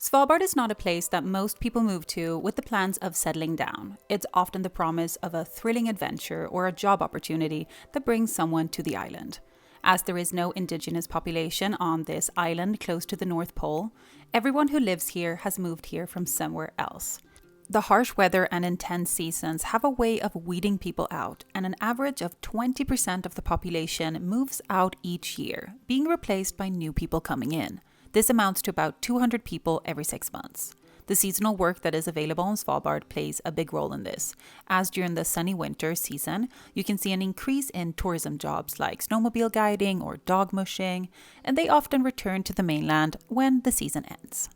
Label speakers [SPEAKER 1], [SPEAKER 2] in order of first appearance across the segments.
[SPEAKER 1] Svalbard is not a place that most people move to with the plans of settling down. It's often the promise of a thrilling adventure or a job opportunity that brings someone to the island. As there is no indigenous population on this island close to the North Pole, everyone who lives here has moved here from somewhere else. The harsh weather and intense seasons have a way of weeding people out, and an average of 20% of the population moves out each year, being replaced by new people coming in. This amounts to about 200 people every 6 months. The seasonal work that is available on Svalbard plays a big role in this, as during the sunny winter season, you can see an increase in tourism jobs like snowmobile guiding or dog mushing, and they often return to the mainland when the season ends.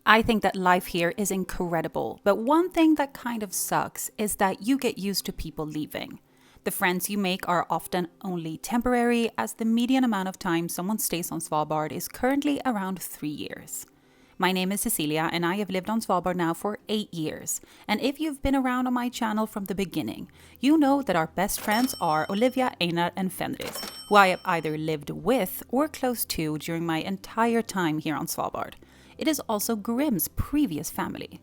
[SPEAKER 1] I think that life here is incredible, but one thing that kind of sucks is that you get used to people leaving. The friends you make are often only temporary, as the median amount of time someone stays on Svalbard is currently around 3 years. My name is Cecilia, and I have lived on Svalbard now for 8 years. And if you've been around on my channel from the beginning, you know that our best friends are Olivia, Einar, and Fenris, who I have either lived with or close to during my entire time here on Svalbard. It is also Grim's previous family.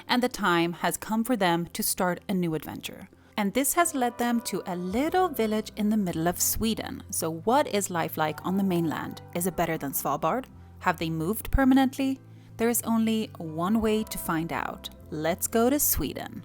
[SPEAKER 1] And the time has come for them to start a new adventure. And this has led them to a little village in the middle of Sweden. So what is life like on the mainland? Is it better than Svalbard? Have they moved permanently? There is only one way to find out. Let's go to Sweden.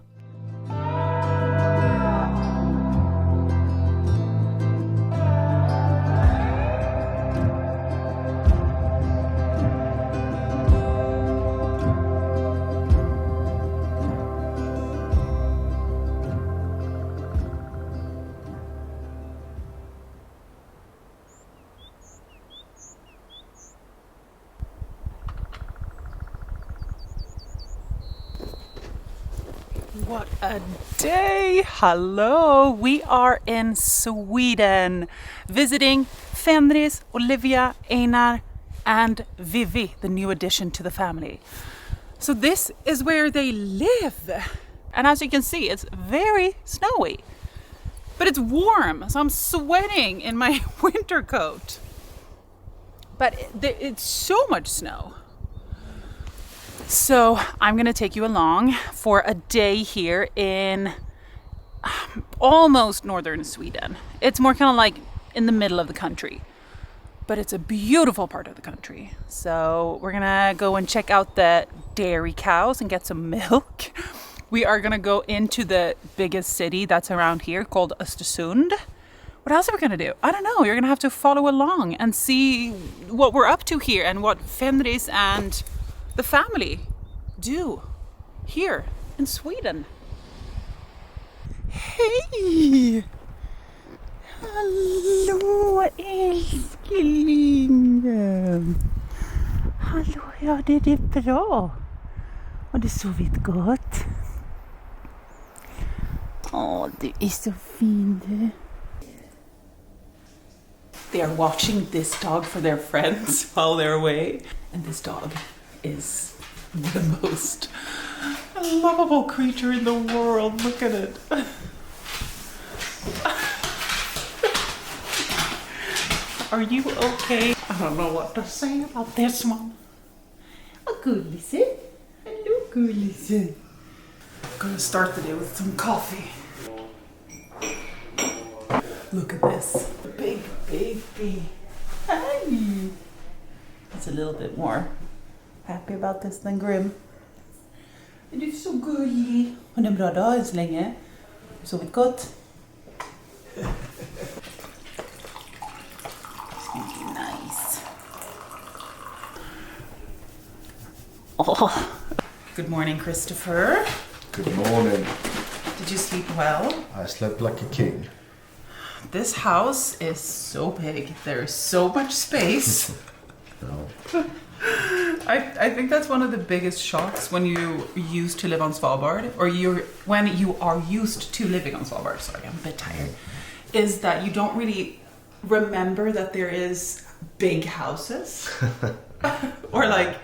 [SPEAKER 1] What a day! Hello! We are in Sweden, visiting Fenris, Olivia, Einar, and Vivi, the new addition to the family. So this is where they live. And as you can see, it's very snowy. But it's warm, so I'm sweating in my winter coat. But it's so much snow. So I'm going to take you along for a day here in almost northern Sweden. It's more kind of like in the middle of the country, but it's a beautiful part of the country. So we're going to go and check out the dairy cows and get some milk. We are going to go into the biggest city that's around here called Östersund. What else are we going to do? I don't know. You're going to have to follow along and see what we're up to here and what Fenris and the family do here in Sweden. Hej! Hallå älsklingen! Hallå, ja det är bra. Har du sovit gott? Åh, du är så fin du. They are watching this dog for their friends while they're away. And this dog is the most lovable creature in the world. Look at it. Are you okay? I don't know what to say about this one. Oh, gullig. Hello, gullig. I'm gonna start the day with some coffee. Look at this. The big baby. Hi. It's a little bit more happy about this than Grim. Är du så gullig? Har du en bra dag än så länge? Har du sovit gott? It's gonna be nice. Oh. Good morning, Christopher.
[SPEAKER 2] Good morning.
[SPEAKER 1] Did you sleep well?
[SPEAKER 2] I slept like a king.
[SPEAKER 1] This house is so big. There is so much space.
[SPEAKER 2] No.
[SPEAKER 1] I think that's one of the biggest shocks when you used to live on Svalbard, or when you are used to living on Svalbard. Sorry, I'm a bit tired. Is that you don't really remember that there is big houses, or like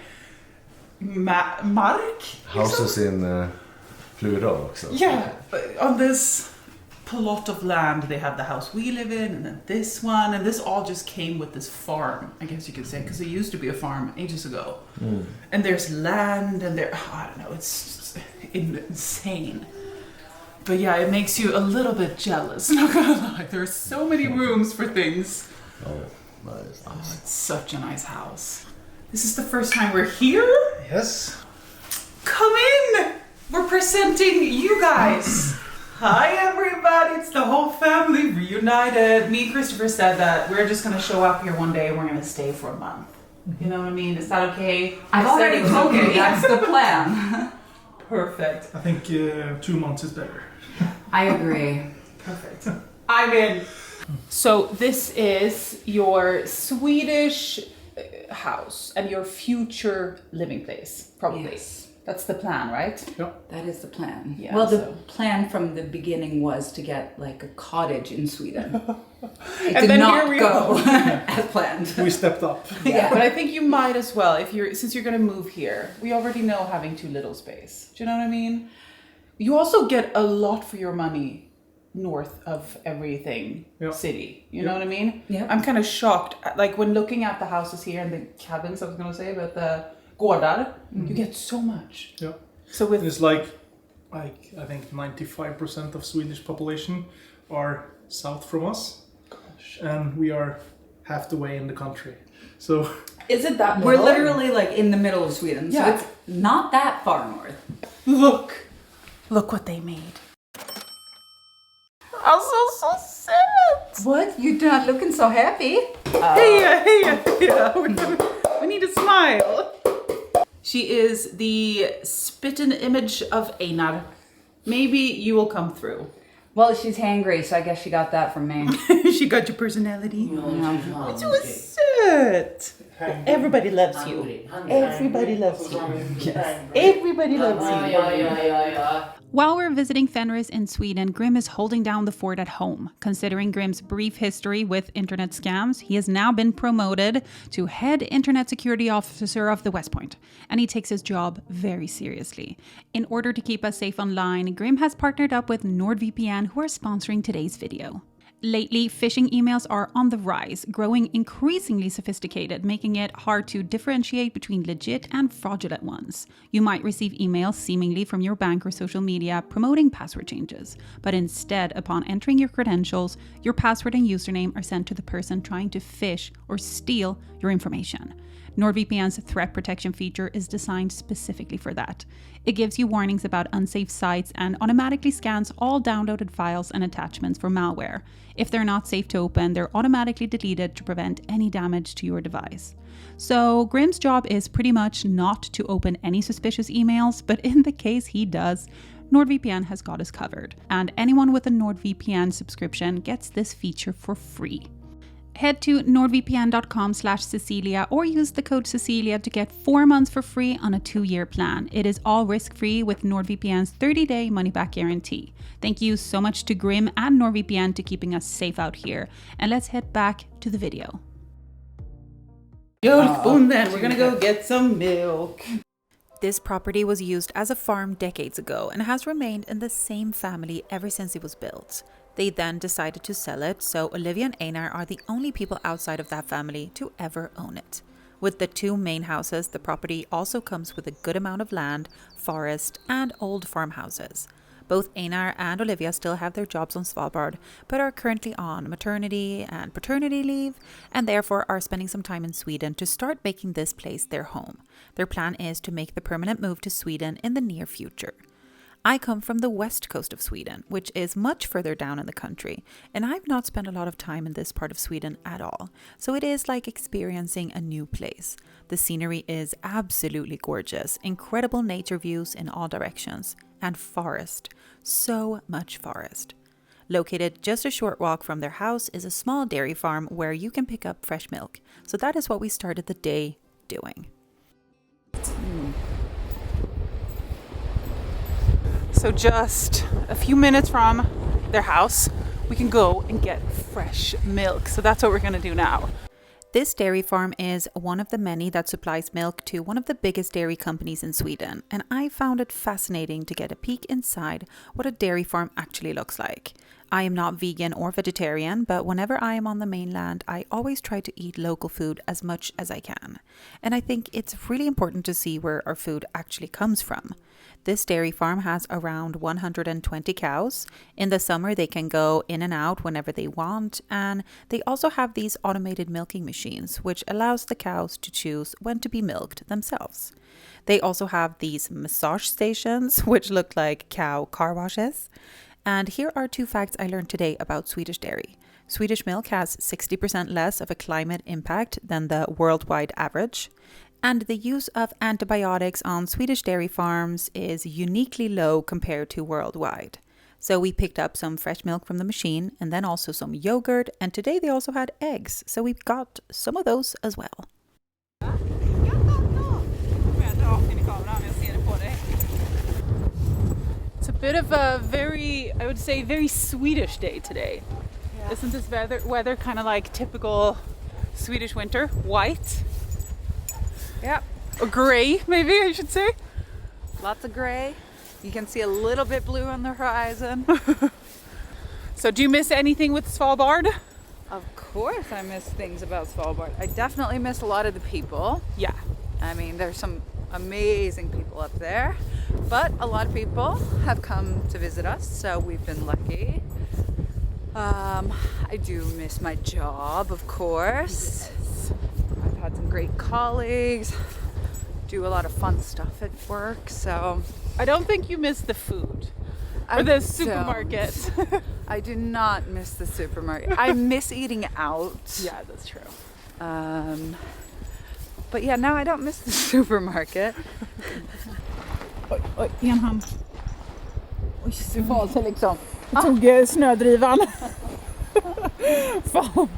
[SPEAKER 1] mark.
[SPEAKER 2] Houses in plural också.
[SPEAKER 1] Yeah, on this
[SPEAKER 3] plot of land. They have the house we live in, and then this one, and this all just came with this farm, I guess you could say, because it used to be a farm ages ago. And there's land, and I don't know, it's insane. But yeah, it makes you a little bit jealous, not gonna lie. There are so many rooms for things.
[SPEAKER 2] Oh, nice.
[SPEAKER 3] Oh, it's such a nice house. This is the first time we're here?
[SPEAKER 4] Yes.
[SPEAKER 3] Come in! We're presenting you guys. Hi everybody, it's the whole family reunited. Me and Christopher said that we're just gonna show up here one day and we're gonna stay for a month. You know what I mean? Is that okay?
[SPEAKER 1] I've already told you that's the plan.
[SPEAKER 3] Perfect.
[SPEAKER 4] I think 2 months is better.
[SPEAKER 1] I agree.
[SPEAKER 3] Perfect. I'm in. So this is your Swedish house and your future living place, probably.
[SPEAKER 5] Yes.
[SPEAKER 3] That's the plan, right?
[SPEAKER 5] That is the plan.
[SPEAKER 3] Yeah,
[SPEAKER 5] well, the
[SPEAKER 3] so-
[SPEAKER 5] plan from the beginning was to get like a cottage in Sweden. It
[SPEAKER 3] And
[SPEAKER 5] did
[SPEAKER 3] then
[SPEAKER 5] not
[SPEAKER 3] here we
[SPEAKER 5] go
[SPEAKER 3] are.
[SPEAKER 5] as planned.
[SPEAKER 4] We stepped up.
[SPEAKER 3] Yeah, but I think you might as well since you're gonna move here. We already know having too little space. Do you know what I mean? You also get a lot for your money north of everything city. You know what I mean?
[SPEAKER 5] Yeah.
[SPEAKER 3] I'm kind of shocked. Like when looking at the houses here and the cabins, I was gonna say, but the gårdar, you get so much.
[SPEAKER 4] Yeah.
[SPEAKER 3] So with
[SPEAKER 4] It's like I think 95% of Swedish population are south from us, and we are half the way in the country. So
[SPEAKER 3] is it that
[SPEAKER 5] We're
[SPEAKER 3] little?
[SPEAKER 5] literally like in the middle of Sweden, so
[SPEAKER 3] Yeah.
[SPEAKER 5] it's not that far north.
[SPEAKER 3] Look what they made. I'm so sad.
[SPEAKER 5] What? You're not looking so happy.
[SPEAKER 3] Hey. We need to smile. She is the spitting image of Einar. Maybe you will come through.
[SPEAKER 5] Well, she's hangry, so I guess she got that from me.
[SPEAKER 3] She got your personality.
[SPEAKER 5] Yeah.
[SPEAKER 3] It's so sad. Everybody loves you. Everybody loves you. Everybody loves you.
[SPEAKER 1] While we're visiting Fenris in Sweden, Grim is holding down the fort at home. Considering Grim's brief history with internet scams, he has now been promoted to head internet security officer of the West Point, and he takes his job very seriously. In order to keep us safe online, Grim has partnered up with NordVPN, who are sponsoring today's video. Lately, phishing emails are on the rise, growing increasingly sophisticated, making it hard to differentiate between legit and fraudulent ones. You might receive emails seemingly from your bank or social media promoting password changes, but instead, upon entering your credentials, your password and username are sent to the person trying to phish or steal your information. NordVPN's threat protection feature is designed specifically for that. It gives you warnings about unsafe sites and automatically scans all downloaded files and attachments for malware. If they're not safe to open, they're automatically deleted to prevent any damage to your device. So Grim's job is pretty much not to open any suspicious emails, but in the case he does, NordVPN has got us covered. And anyone with a NordVPN subscription gets this feature for free. Head to nordvpn.com/Cecilia or use the code Cecilia to get 4 months for free on a 2-year plan. It is all risk-free with NordVPN's 30-day money-back guarantee. Thank you so much to Grim and NordVPN to keeping us safe out here. And let's head back to the video.
[SPEAKER 3] Mjölkbonden, we're gonna go get some milk.
[SPEAKER 1] This property was used as a farm decades ago and has remained in the same family ever since it was built. They then decided to sell it, so Olivia and Einar are the only people outside of that family to ever own it. With the 2 main houses, the property also comes with a good amount of land, forest, and old farmhouses. Both Einar and Olivia still have their jobs on Svalbard, but are currently on maternity and paternity leave, and therefore are spending some time in Sweden to start making this place their home. Their plan is to make the permanent move to Sweden in the near future. I come from the west coast of Sweden, which is much further down in the country, and I've not spent a lot of time in this part of Sweden at all, so it is like experiencing a new place. The scenery is absolutely gorgeous, incredible nature views in all directions, and forest, so much forest. Located just a short walk from their house is a small dairy farm where you can pick up fresh milk, so that is what we started the day doing.
[SPEAKER 3] So just a few minutes from their house, we can go and get fresh milk. So that's what we're gonna do now.
[SPEAKER 1] This dairy farm is one of the many that supplies milk to one of the biggest dairy companies in Sweden, and I found it fascinating to get a peek inside what a dairy farm actually looks like. I am not vegan or vegetarian, but whenever I am on the mainland, I always try to eat local food as much as I can. And I think it's really important to see where our food actually comes from. This dairy farm has around 120 cows. In the summer, they can go in and out whenever they want. And they also have these automated milking machines, which allows the cows to choose when to be milked themselves. They also have these massage stations, which look like cow car washes. And here are 2 facts I learned today about Swedish dairy. Swedish milk has 60% less of a climate impact than the worldwide average. And the use of antibiotics on Swedish dairy farms is uniquely low compared to worldwide. So we picked up some fresh milk from the machine and then also some yogurt. And today they also had eggs. So we got some of those as well.
[SPEAKER 3] It's a bit of a I would say, very Swedish day today. Yeah. Isn't this weather kind of like typical Swedish winter? White?
[SPEAKER 6] Yep.
[SPEAKER 3] Or gray, maybe I should say.
[SPEAKER 6] Lots of gray. You can see a little bit blue on the horizon.
[SPEAKER 3] So do you miss anything with Svalbard?
[SPEAKER 6] Of course I miss things about Svalbard. I definitely miss a lot of the people.
[SPEAKER 3] Yeah.
[SPEAKER 6] I mean, there's some amazing people up there, but a lot of people have come to visit us, so we've been lucky. I do miss my job, of course. Yes. I've had some great colleagues, do a lot of fun stuff at work, so...
[SPEAKER 3] I don't think you miss the food or the supermarket.
[SPEAKER 6] I do not miss the supermarket. I miss eating out.
[SPEAKER 3] Yeah, that's true.
[SPEAKER 6] But yeah, no, I don't miss the supermarket.
[SPEAKER 3] Oj, en hand.
[SPEAKER 6] Oj, det valde liksom.
[SPEAKER 3] Jag tog snödrivan. Fan.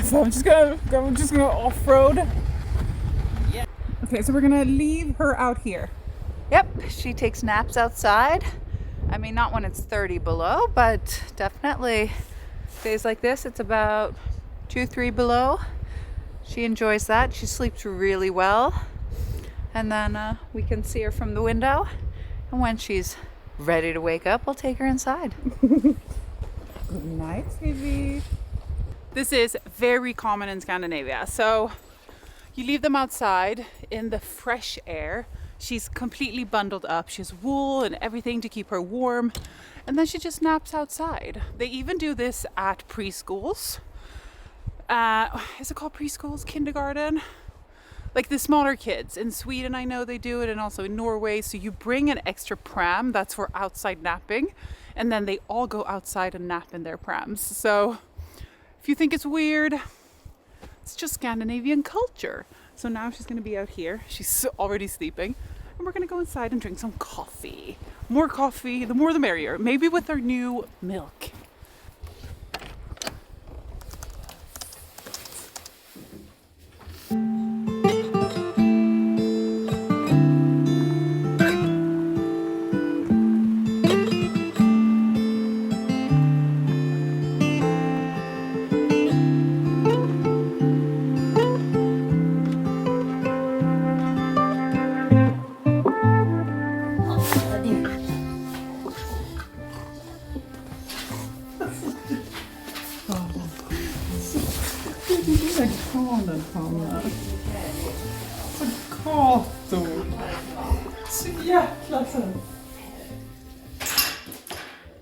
[SPEAKER 3] So I'm just gonna off-road. Yeah. Okay, so we're gonna leave her out here.
[SPEAKER 6] Yep, she takes naps outside. I mean, not when it's 30 below, but definitely days like this, it's about 2-3 below. She enjoys that. She sleeps really well. And then we can see her from the window. And when she's ready to wake up, we'll take her inside.
[SPEAKER 3] Good night, baby. This is very common in Scandinavia. So you leave them outside in the fresh air. She's completely bundled up. She has wool and everything to keep her warm. And then she just naps outside. They even do this at preschools. Is it called preschools? Kindergarten? Like the smaller kids. In Sweden, I know they do it, and also in Norway. So you bring an extra pram that's for outside napping, and then they all go outside and nap in their prams. So if you think it's weird, it's just Scandinavian culture. So now she's going to be out here. She's already sleeping. And we're going to go inside and drink some coffee. More coffee, the more the merrier. Maybe with our new milk.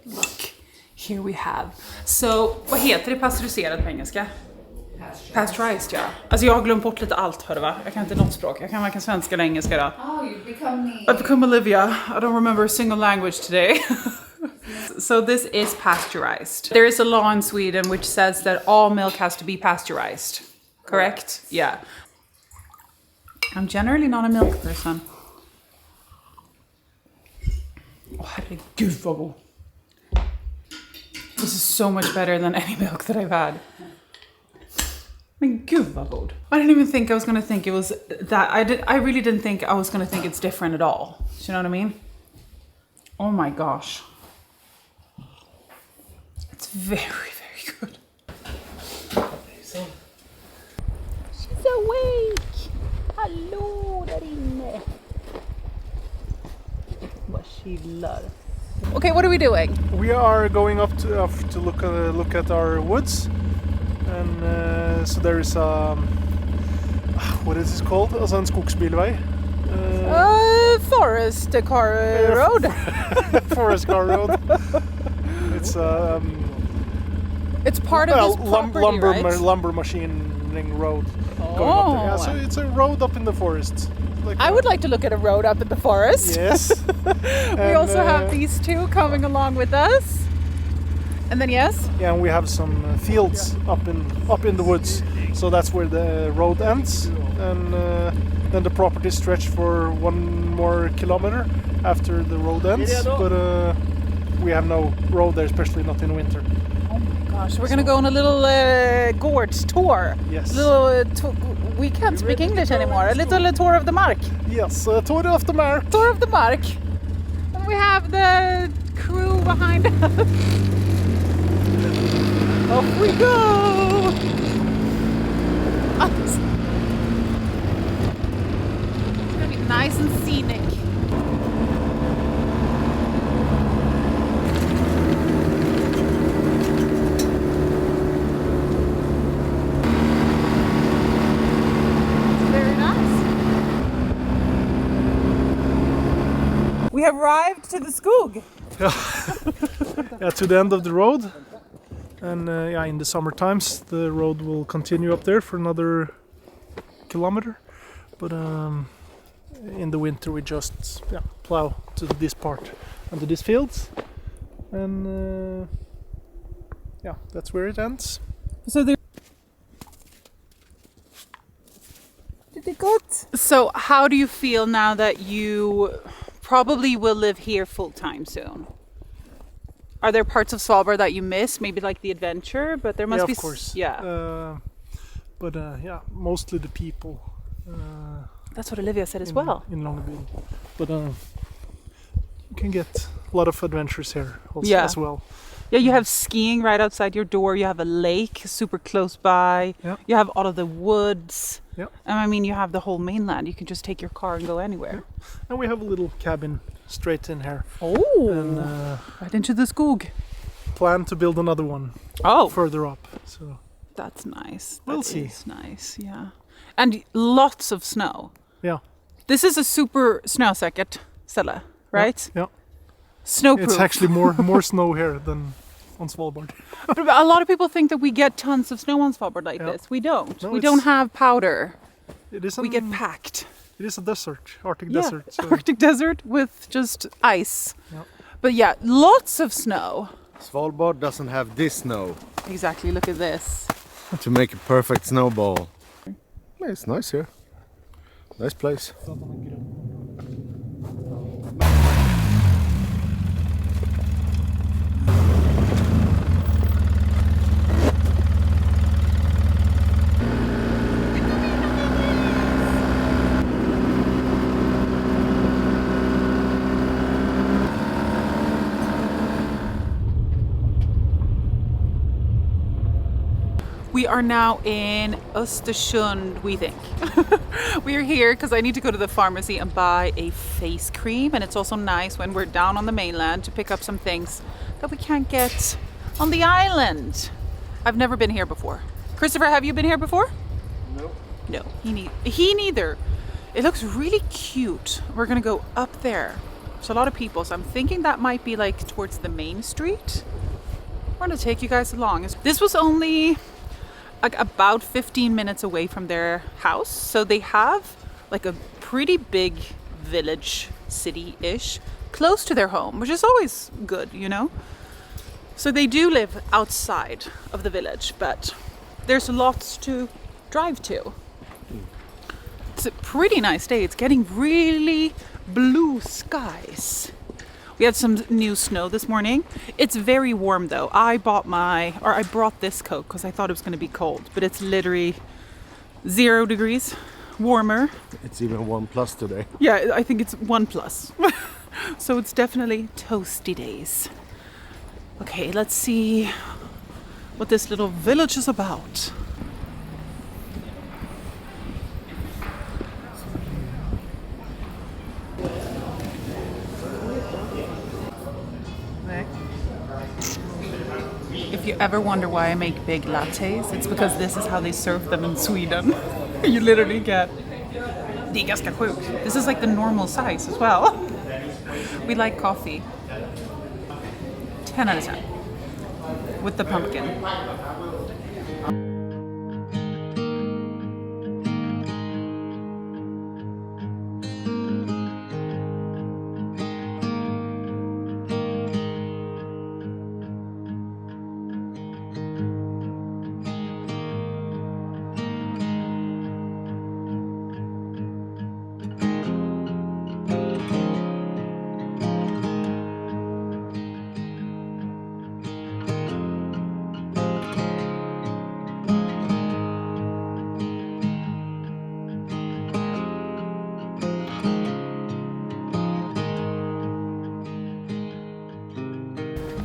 [SPEAKER 3] Look, here we have. So, vad heter det pasteuriserat på engelska? Pasteurized, ja. Alltså jag har glömt bort lite allt, hör du va? Jag kan inte något språk. Jag kan varken svenska eller engelska då.
[SPEAKER 5] Oh, you become me.
[SPEAKER 3] I've become Olivia. I don't remember a single language today. So this is pasteurized. There is a law in Sweden which says that all milk has to be pasteurized. Correct? Yeah. I'm generally not a milk person. Oh, herregud vad god. This is so much better than any milk that I've had. Men gud vad god. I didn't even think I was gonna think it was that. I really didn't think I was gonna think it's different at all. Do you know what I mean? Oh my gosh. It's very, very good. She's awake. Hallå där inne. Vad chillar.
[SPEAKER 6] Okay, what are we doing?
[SPEAKER 4] We are going up to look at our woods, and so there is what is this called? Altså en skogsbilvei.
[SPEAKER 6] Forest car road.
[SPEAKER 4] Forest car road.
[SPEAKER 6] It's part of this property, right?
[SPEAKER 4] Lumber machining road going up there. Yeah, so it's a road up in the forest.
[SPEAKER 6] I would like to look at a road up in the forest.
[SPEAKER 4] Yes.
[SPEAKER 6] We also have these two coming along with us. And then yes?
[SPEAKER 4] Yeah, and we have some fields up in the woods. So that's where the road ends, and then the property is stretched for 1 more kilometer after the road ends. But we have no road there, especially not in winter.
[SPEAKER 6] Oh my gosh, we're gonna go on a little gorge tour.
[SPEAKER 4] Yes.
[SPEAKER 6] We can't speak English anymore. A little tour of the mark.
[SPEAKER 4] Yes, tour of the mark.
[SPEAKER 6] Tour of the mark. And we have the crew behind us. Off we go! It's gonna be nice and scenic. Very nice. We have arrived to the skog.
[SPEAKER 4] Yeah, to the end of the road. And yeah, in the summer times, the road will continue up there for another kilometer. But in the winter, we just plow to this part and to these fields. And yeah, that's where it ends.
[SPEAKER 6] So how do you feel now that you probably will live here full time soon? Are there parts of Svalbard that you miss? Maybe like the adventure, but there must be...
[SPEAKER 4] Of course.
[SPEAKER 6] Yeah.
[SPEAKER 4] But yeah, mostly the people.
[SPEAKER 6] That's what Olivia said as well.
[SPEAKER 4] In Longyearbyen. But you can get a lot of adventures here also as well.
[SPEAKER 6] Yeah, you have skiing right outside your door. You have a lake super close by.
[SPEAKER 4] Yeah.
[SPEAKER 6] You have all of the woods.
[SPEAKER 4] Yeah.
[SPEAKER 6] And I mean, you have the whole mainland. You can just take your car and go anywhere.
[SPEAKER 4] Yeah. And we have a little cabin straight in here.
[SPEAKER 6] Oh,
[SPEAKER 4] and,
[SPEAKER 6] right into the skog.
[SPEAKER 4] Plan to build another one further up. So
[SPEAKER 6] that's nice.
[SPEAKER 4] We'll see.
[SPEAKER 6] It's nice, yeah. And lots of snow.
[SPEAKER 4] Yeah.
[SPEAKER 6] This is a super snösäkert ställe, right?
[SPEAKER 4] Yeah.
[SPEAKER 6] Snowproof.
[SPEAKER 4] It's actually more snow here than on Svalbard.
[SPEAKER 6] But a lot of people think that we get tons of snow on Svalbard like this. We don't.
[SPEAKER 4] No,
[SPEAKER 6] we don't have powder.
[SPEAKER 4] We
[SPEAKER 6] get packed.
[SPEAKER 4] It is a desert, Arctic desert. So.
[SPEAKER 6] Arctic desert with just ice.
[SPEAKER 4] Yeah.
[SPEAKER 6] But yeah, lots of snow.
[SPEAKER 2] Svalbard doesn't have this snow
[SPEAKER 6] Exactly, look at this.
[SPEAKER 2] to make a perfect snowball. Yeah, it's nice here. Nice place.
[SPEAKER 6] We are now in Östersund, we think. We are here because I need to go to the pharmacy and buy a face cream, and it's also nice when we're down on the mainland to pick up some things that we can't get on the island. I've never been here before. Christopher, have you been here before? No, he neither. It looks really cute. We're gonna go up there. There's a lot of people, so I'm thinking that might be like towards the main street. We're gonna take you guys along. This was only like about 15 minutes away from their house, so they have like a pretty big village, city-ish, close to their home, which is always good, you know. So they do live outside of the village, but there's lots to drive to. It's a pretty nice day. It's getting really blue skies. We had some new snow this morning. It's very warm though. I brought this coat because I thought it was going to be cold, but it's literally 0 degrees warmer.
[SPEAKER 2] It's even 1+ today.
[SPEAKER 6] Yeah, I think it's 1+. So it's definitely toasty days. Okay, let's see what this little village is about.
[SPEAKER 3] If you ever wonder why I make big lattes, it's because this is how they serve them in Sweden. You literally get... Det är ganska sjukt. This is like the normal size as well. We like coffee. 10 out of 10. With the pumpkin.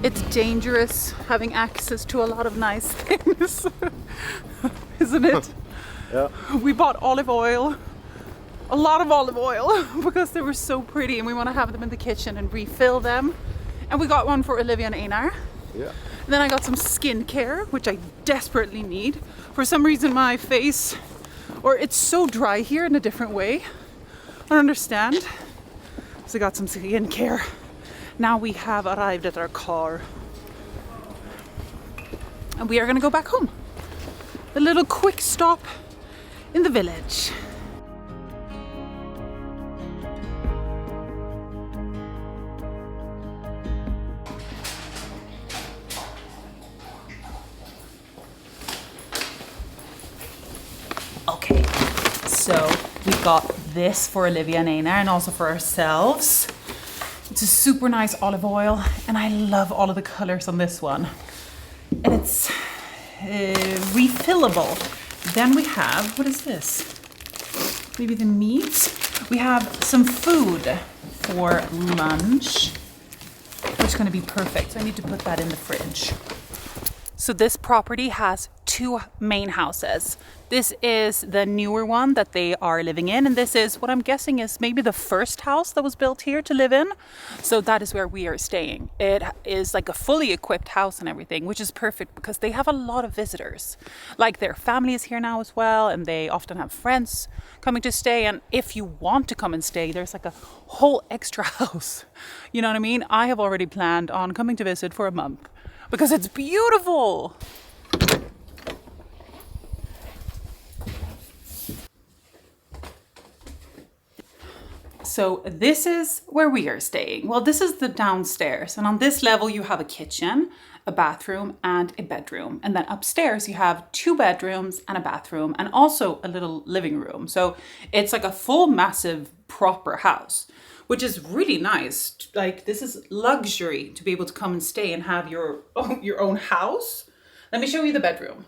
[SPEAKER 3] It's dangerous having access to a lot of nice things, isn't it?
[SPEAKER 2] Yeah.
[SPEAKER 3] We bought olive oil, a lot of olive oil, because they were so pretty and we want to have them in the kitchen and refill them. And we got one for Olivia and Einar.
[SPEAKER 2] Yeah.
[SPEAKER 3] Then I got some skincare, which I desperately need. For some reason my face, or it's so dry here in a different way. I don't understand. So I got some skincare. Now we have arrived at our car. And we are gonna go back home. A little quick stop in the village. Okay, so we got this for Olivia and Einar and also for ourselves. It's a super nice olive oil and I love all of the colors on this one. And it's refillable. Then we have, what is this? Maybe the meat? We have some food for lunch, which is going to be perfect. So I need to put that in the fridge. So this property has two main houses. This is the newer one that they are living in, and this is what I'm guessing is maybe the first house that was built here to live in. So that is where we are staying. It is like a fully equipped house and everything, which is perfect because they have a lot of visitors. Like their family is here now as well, and they often have friends coming to stay. And if you want to come and stay, there's like a whole extra house. You know what I mean? I have already planned on coming to visit for a month because it's beautiful. So this is where we are staying. Well, this is the downstairs. And on this level, you have a kitchen, a bathroom, and a bedroom. And then upstairs, you have 2 bedrooms and a bathroom, and also a little living room. So it's like a full, massive, proper house, which is really nice. Like, this is luxury to be able to come and stay and have your own house. Let me show you the bedroom.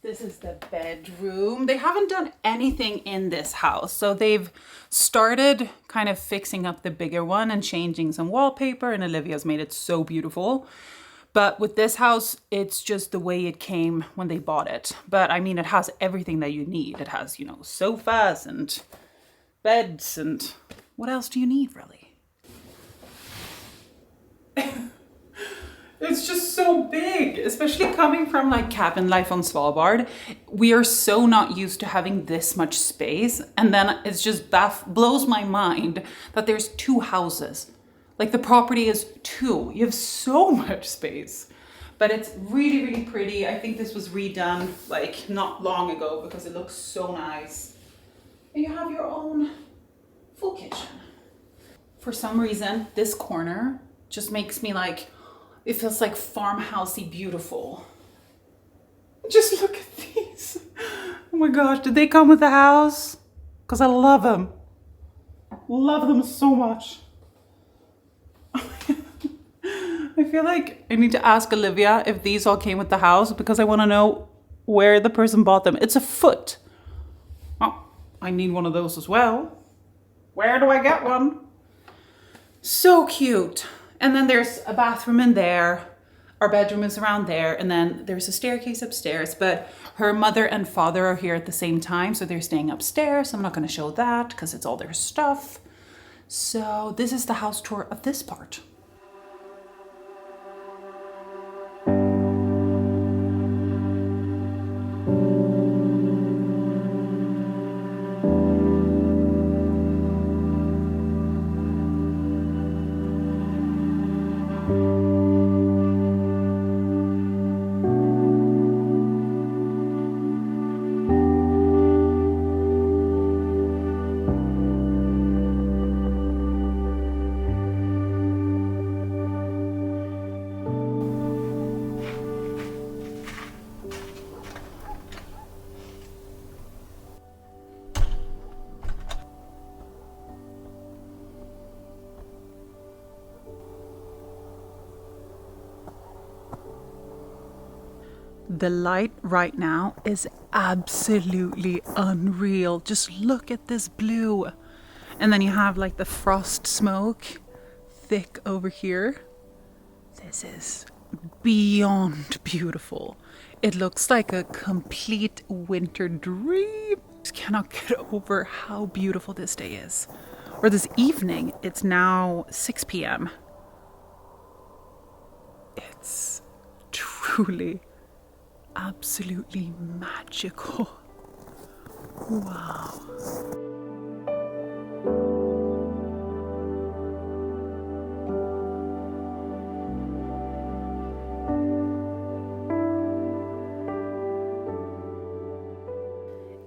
[SPEAKER 3] This is the bedroom. They haven't done anything in this house. So they've started kind of fixing up the bigger one and changing some wallpaper, and Olivia's made it so beautiful. But with this house, it's just the way it came when they bought it. But I mean, it has everything that you need. It has, you know, sofas and beds, and what else do you need, really? It's just so big, especially coming from like cabin life on Svalbard. We are so not used to having this much space. And then it's just, that blows my mind that there's 2 houses. Like the property is 2. You have so much space. But it's really, really pretty. I think this was redone like not long ago because it looks so nice. And you have your own full kitchen. For some reason, this corner just makes me like, it feels like farmhousey beautiful. Just look at these. Oh my gosh, did they come with the house? Because I love them. Love them so much. I feel like I need to ask Olivia if these all came with the house because I want to know where the person bought them. It's a foot. Oh, I need one of those as well. Where do I get one? So cute. And then there's a bathroom in there. Our bedroom is around there. And then there's a staircase upstairs. But her mother and father are here at the same time. So they're staying upstairs. I'm not going to show that because it's all their stuff. So this is the house tour of this part. The light right now is absolutely unreal. Just look at this blue. And then you have like the frost smoke thick over here. This is beyond beautiful. It looks like a complete winter dream. Just cannot get over how beautiful this day is. Or this evening. It's now 6 p.m. It's truly, absolutely magical. Wow.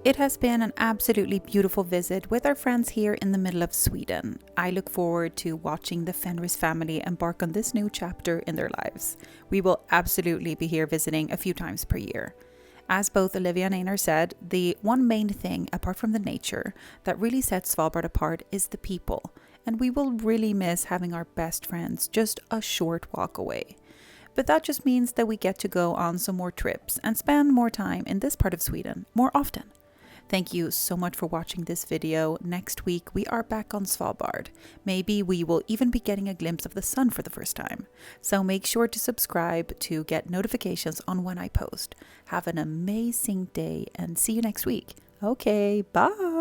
[SPEAKER 1] It has been an absolutely beautiful visit with our friends here in the middle of Sweden. I look forward to watching the Fenris family embark on this new chapter in their lives. We will absolutely be here visiting a few times per year. As both Olivia and Einar said, the one main thing, apart from the nature, that really sets Svalbard apart is the people. And we will really miss having our best friends just a short walk away. But that just means that we get to go on some more trips and spend more time in this part of Sweden more often. Thank you so much for watching this video. Next week we are back on Svalbard. Maybe we will even be getting a glimpse of the sun for the first time. So make sure to subscribe to get notifications on when I post. Have an amazing day and see you next week. Okay, bye!